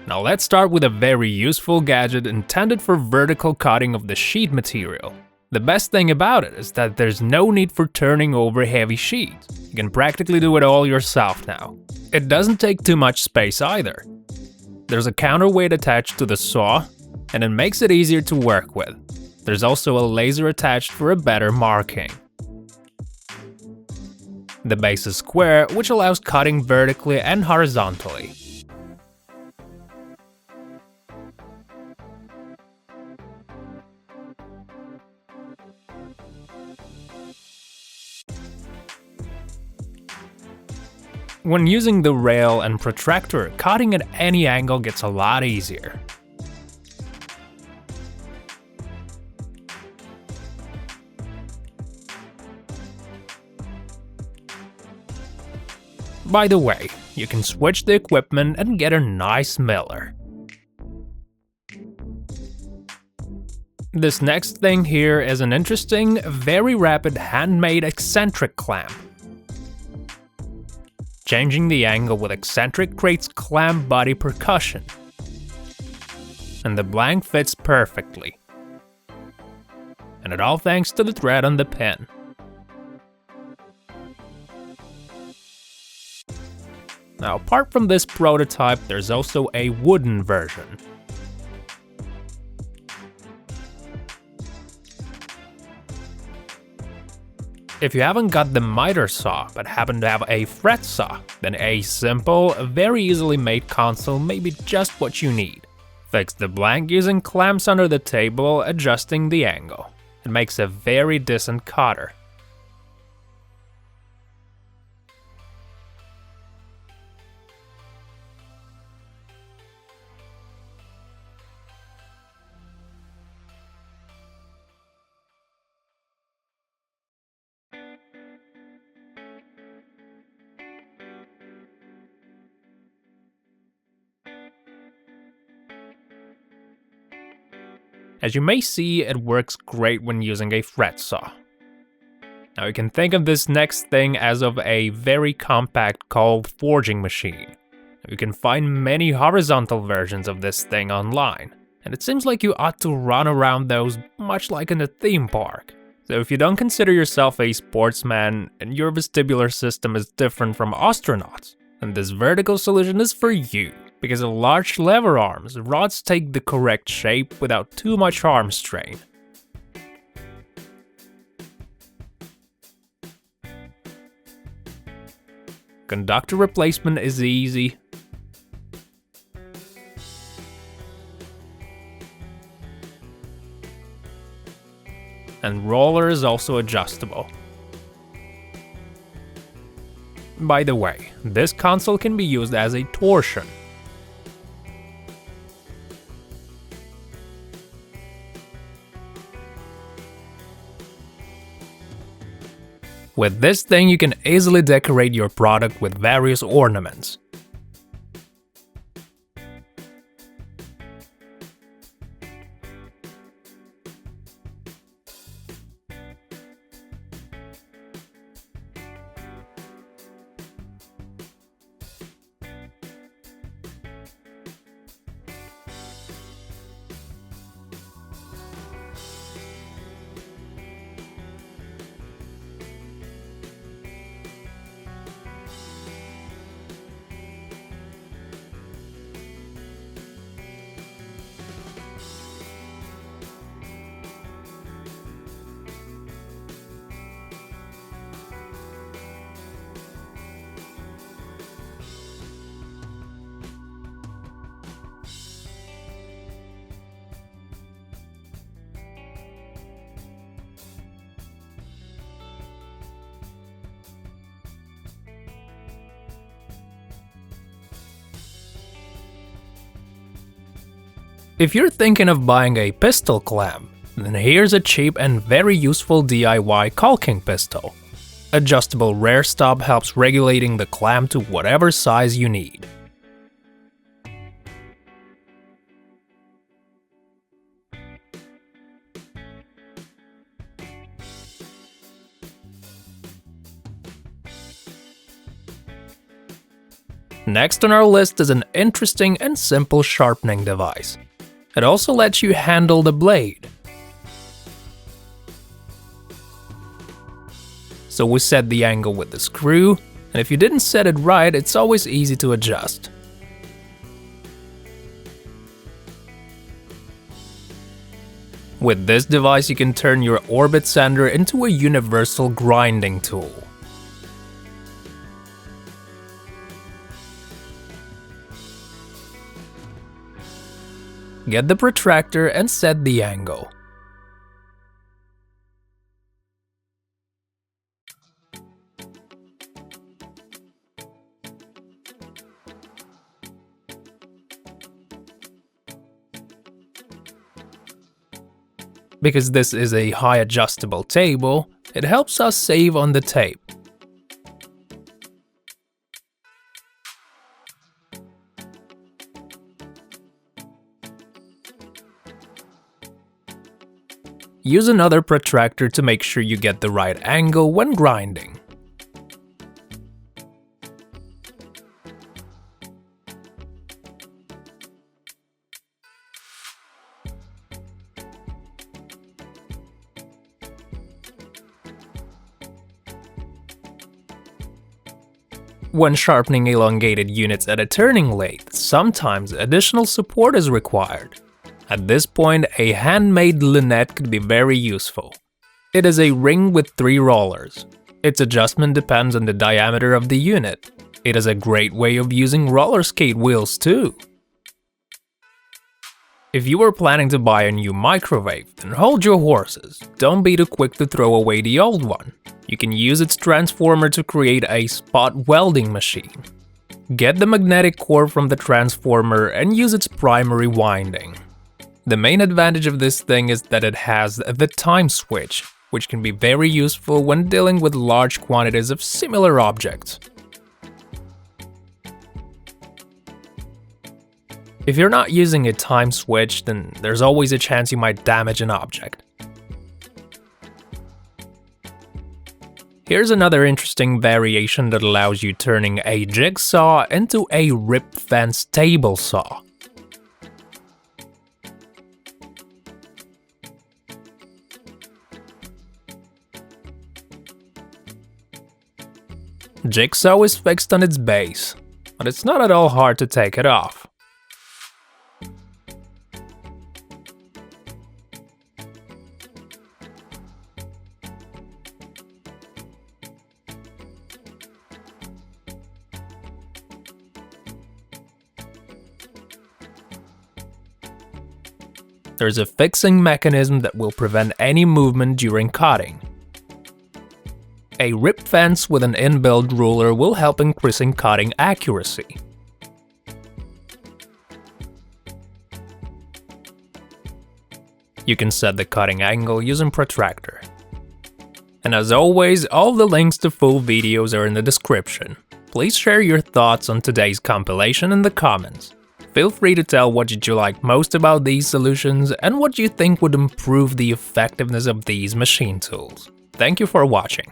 Now let's start with a very useful gadget intended for vertical cutting of the sheet material. The best thing about it is that there's no need for turning over heavy sheets. You can practically do it all yourself now. It doesn't take too much space either. There's a counterweight attached to the saw, and it makes it easier to work with. There's also a laser attached for a better marking. The base is square, which allows cutting vertically and horizontally. When using the rail and protractor, cutting at any angle gets a lot easier. By the way, you can switch the equipment and get a nice miller. This next thing here is an interesting, very rapid handmade eccentric clamp. Changing the angle with eccentric creates clamp body percussion, and the blank fits perfectly. And it all thanks to the thread on the pin. Now, apart from this prototype, there's also a wooden version. If you haven't got the miter saw, but happen to have a fret saw, then a simple, very easily made console may be just what you need. Fix the blank using clamps under the table, adjusting the angle. It makes a very decent cutter. As you may see, it works great when using a fret saw. Now you can think of this next thing as of a very compact cold forging machine. You can find many horizontal versions of this thing online, and it seems like you ought to run around those much like in a theme park. So if you don't consider yourself a sportsman and your vestibular system is different from astronauts, then this vertical solution is for you. Because of large lever arms, rods take the correct shape without too much arm strain. Conductor replacement is easy. And roller is also adjustable. By the way, this console can be used as a torsion. With this thing you can easily decorate your product with various ornaments. If you're thinking of buying a pistol clamp, then here's a cheap and very useful DIY caulking pistol. Adjustable rear stop helps regulating the clamp to whatever size you need. Next on our list is an interesting and simple sharpening device. It also lets you handle the blade. So we set the angle with the screw, and if you didn't set it right, it's always easy to adjust. With this device, you can turn your orbit sander into a universal grinding tool. Get the protractor and set the angle. Because this is a high adjustable table, it helps us save on the tape. Use another protractor to make sure you get the right angle when grinding. When sharpening elongated units at a turning lathe, sometimes additional support is required. At this point, a handmade lunette could be very useful. It is a ring with 3 rollers. Its adjustment depends on the diameter of the unit. It is a great way of using roller skate wheels too. If you are planning to buy a new microwave, then hold your horses. Don't be too quick to throw away the old one. You can use its transformer to create a spot welding machine. Get the magnetic core from the transformer and use its primary winding. The main advantage of this thing is that it has the time switch, which can be very useful when dealing with large quantities of similar objects. If you're not using a time switch, then there's always a chance you might damage an object. Here's another interesting variation that allows you turning a jigsaw into a rip fence table saw. Jigsaw is fixed on its base, but it's not at all hard to take it off. There's a fixing mechanism that will prevent any movement during cutting. A rip fence with an inbuilt ruler will help increasing cutting accuracy. You can set the cutting angle using protractor. And as always, all the links to full videos are in the description. Please share your thoughts on today's compilation in the comments. Feel free to tell what did you like most about these solutions and what you think would improve the effectiveness of these machine tools. Thank you for watching.